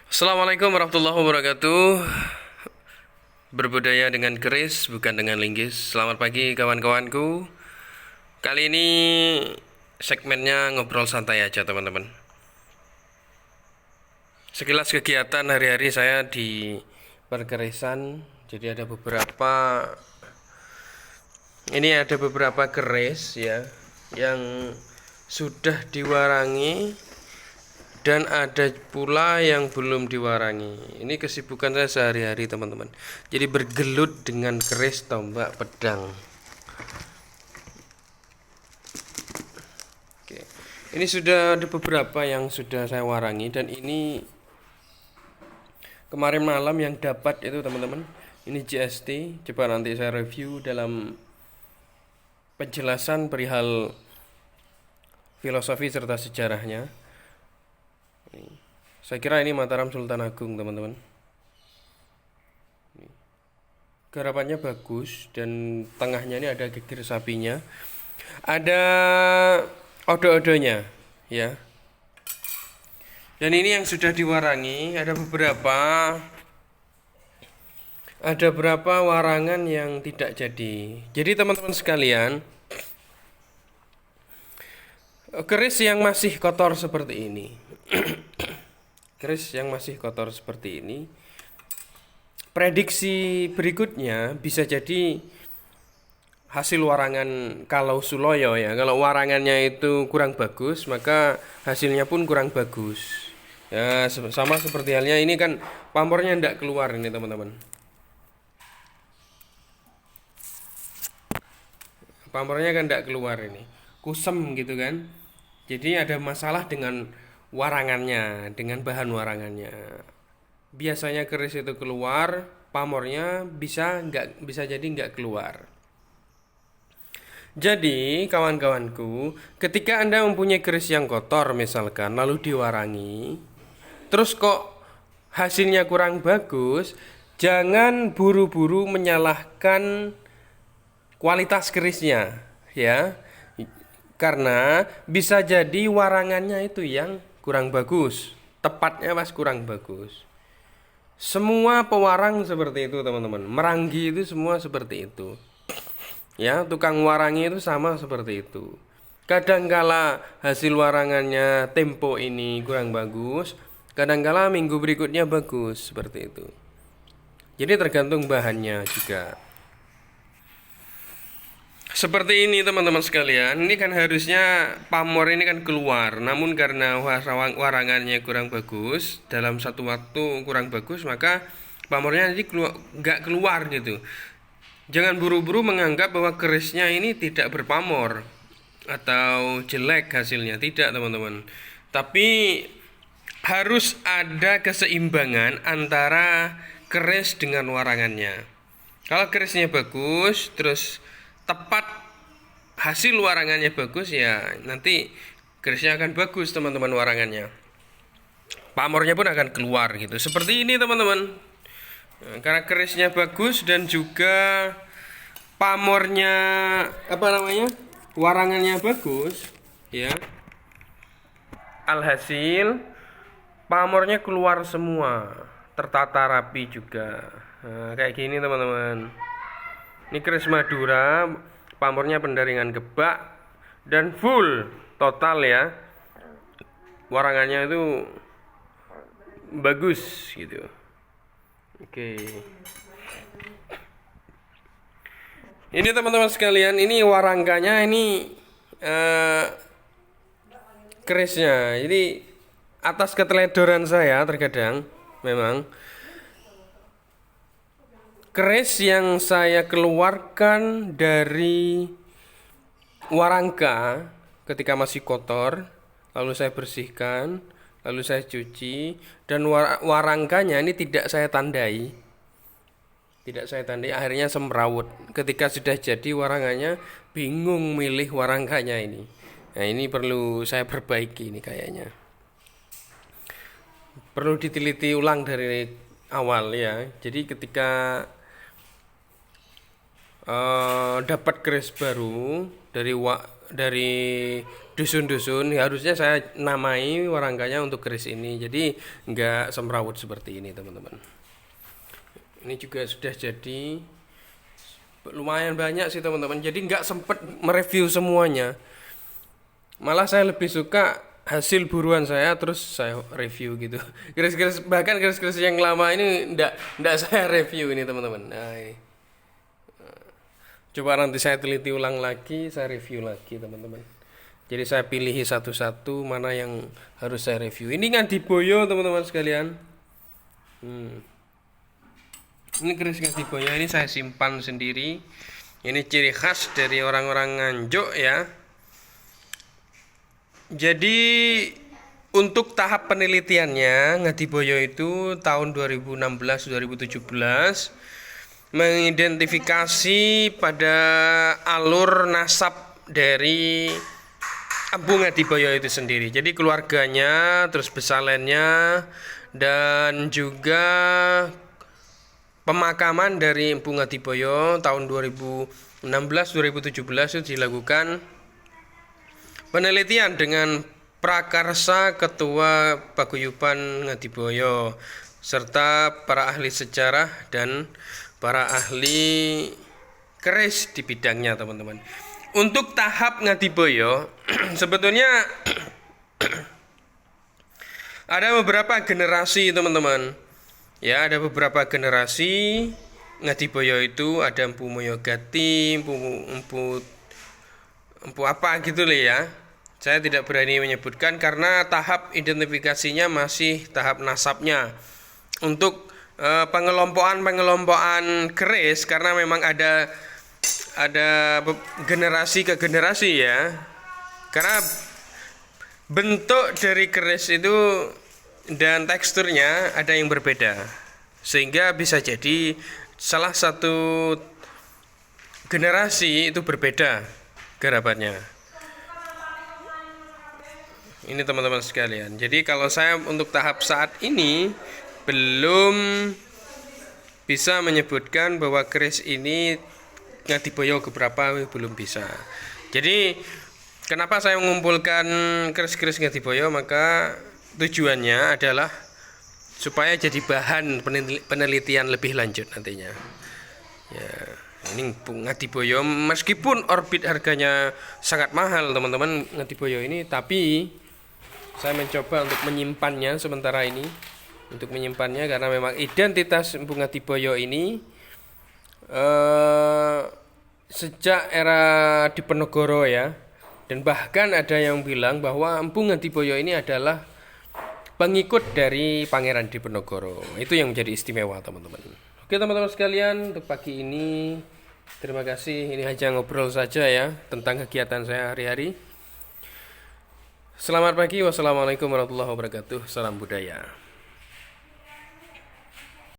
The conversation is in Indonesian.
Assalamualaikum warahmatullahi wabarakatuh. Berbudaya dengan keris, bukan dengan linggis. Selamat pagi kawan-kawanku. Kali ini segmennya ngobrol santai aja teman-teman. Sekilas kegiatan hari-hari saya di perkerisan. Jadi ada beberapa keris ya yang sudah diwarangi dan ada pula yang belum diwarangi. Ini kesibukan saya sehari-hari teman-teman. Jadi bergelut dengan keris, tombak, pedang. Oke. Ini sudah ada beberapa yang sudah saya warangi dan ini kemarin malam yang dapat itu teman-teman. Ini GST. Coba nanti saya review dalam penjelasan perihal filosofi serta sejarahnya. Saya kira ini Mataram Sultan Agung teman-teman. Garapannya bagus dan tengahnya ini ada geger sapinya. Ada odo-odonya ya. Dan ini yang sudah diwarangi, ada berapa warangan yang tidak jadi. Jadi teman-teman sekalian, keris yang masih kotor seperti ini prediksi berikutnya bisa jadi hasil warangan kalau Suloyo ya. Kalau warangannya itu kurang bagus, maka hasilnya pun kurang bagus ya. Sama seperti halnya ini kan pamornya tidak keluar ini teman-teman. Pamornya kan tidak keluar ini, kusem gitu kan. Jadi ada masalah dengan warangannya, dengan bahan warangannya. Biasanya keris itu keluar, pamornya bisa jadi nggak keluar. Jadi kawan-kawanku, ketika Anda mempunyai keris yang kotor misalkan, lalu diwarangi, terus kok hasilnya kurang bagus, jangan buru-buru menyalahkan kualitas kerisnya ya. Karena bisa jadi warangannya itu yang kurang bagus, tepatnya pas kurang bagus. Semua pewarang seperti itu teman-teman. Meranggi itu semua seperti itu. Ya, tukang warangi itu sama seperti itu. Kadangkala hasil warangannya tempo ini kurang bagus, kadangkala minggu berikutnya bagus, seperti itu. Jadi tergantung bahannya juga. Seperti ini teman-teman sekalian, ini kan harusnya pamor ini kan keluar, namun karena warangannya kurang bagus, dalam satu waktu kurang bagus, maka pamornya nanti nggak keluar gitu. Jangan buru-buru menganggap bahwa kerisnya ini tidak berpamor atau jelek hasilnya, tidak teman-teman. Tapi harus ada keseimbangan antara keris dengan warangannya. Kalau kerisnya bagus, terus tepat hasil warangannya bagus ya, nanti kerisnya akan bagus teman-teman warangannya. Pamornya pun akan keluar gitu. Seperti ini teman-teman. Nah, karena kerisnya bagus dan juga pamornya warangannya bagus ya. Alhasil pamornya keluar semua, tertata rapi juga. Nah, kayak gini teman-teman. Ini keris Madura, pamornya pendaringan gebak dan full total ya. Warangannya itu bagus gitu. Oke. Ini teman-teman sekalian, ini warangkanya, ini kerisnya. Jadi atas keteledoran saya terkadang memang keris yang saya keluarkan dari warangka ketika masih kotor, lalu saya bersihkan, lalu saya cuci, dan warangkanya ini tidak saya tandai, akhirnya semrawut. Ketika sudah jadi warangannya, bingung milih warangkanya ini. Nah, ini perlu saya perbaiki ini kayaknya. Perlu diteliti ulang dari awal ya. Jadi ketika dapat keris baru dari dari dusun-dusun, harusnya saya namai warangganya untuk keris ini. Jadi nggak semrawut seperti ini teman-teman. Ini juga sudah jadi lumayan banyak sih teman-teman. Jadi nggak sempet mereview semuanya. Malah saya lebih suka hasil buruan saya terus saya review gitu. Keris-keris, bahkan keris-keris yang lama ini ndak saya review ini teman-teman. Nah, ini. Coba nanti saya teliti ulang lagi, saya review lagi teman-teman. Jadi saya pilih satu-satu mana yang harus saya review. Ini Ngadiboyo teman-teman sekalian. Ini keris Ngadiboyo ini saya simpan sendiri. Ini ciri khas dari orang-orang Nganjuk ya. Jadi untuk tahap penelitiannya Ngadiboyo itu tahun 2016-2017 mengidentifikasi pada alur nasab dari Empu Ngadiboyo itu sendiri. Jadi keluarganya, terus besalennya, dan juga pemakaman dari Empu Ngadiboyo tahun 2016-2017 itu dilakukan penelitian dengan prakarsa Ketua Paguyuban Ngadiboyo serta para ahli sejarah dan para ahli keris di bidangnya teman-teman. Untuk tahap Ngadiboyo sebetulnya ada beberapa generasi teman-teman. Ya, ada beberapa generasi Ngadiboyo itu, ada Empu Moyogati, empu apa gitu loh ya. Saya tidak berani menyebutkan karena tahap identifikasinya masih tahap nasabnya. Untuk pengelompokan keris karena memang ada generasi ke generasi ya. Karena bentuk dari keris itu dan teksturnya ada yang berbeda. Sehingga bisa jadi salah satu generasi itu berbeda garapannya. Ini teman-teman sekalian. Jadi kalau saya untuk tahap saat ini belum bisa menyebutkan bahwa keris ini Ngadiboyo keberapa, belum bisa. Jadi kenapa saya mengumpulkan keris-keris Ngadiboyo, maka tujuannya adalah supaya jadi bahan penelitian lebih lanjut nantinya. Ya, ini Ngadiboyo meskipun orbit harganya sangat mahal teman-teman Ngadiboyo ini, tapi saya mencoba untuk menyimpannya sementara ini. Untuk menyimpannya karena memang identitas Empu Ngadiboyo ini sejak era Diponegoro ya, dan bahkan ada yang bilang bahwa Empu Ngadiboyo ini adalah pengikut dari Pangeran Diponegoro. Itu yang menjadi istimewa teman-teman. Oke teman-teman sekalian, untuk pagi ini terima kasih. Ini hanya ngobrol saja ya tentang kegiatan saya hari-hari. Selamat pagi, wassalamualaikum warahmatullahi wabarakatuh. Salam budaya.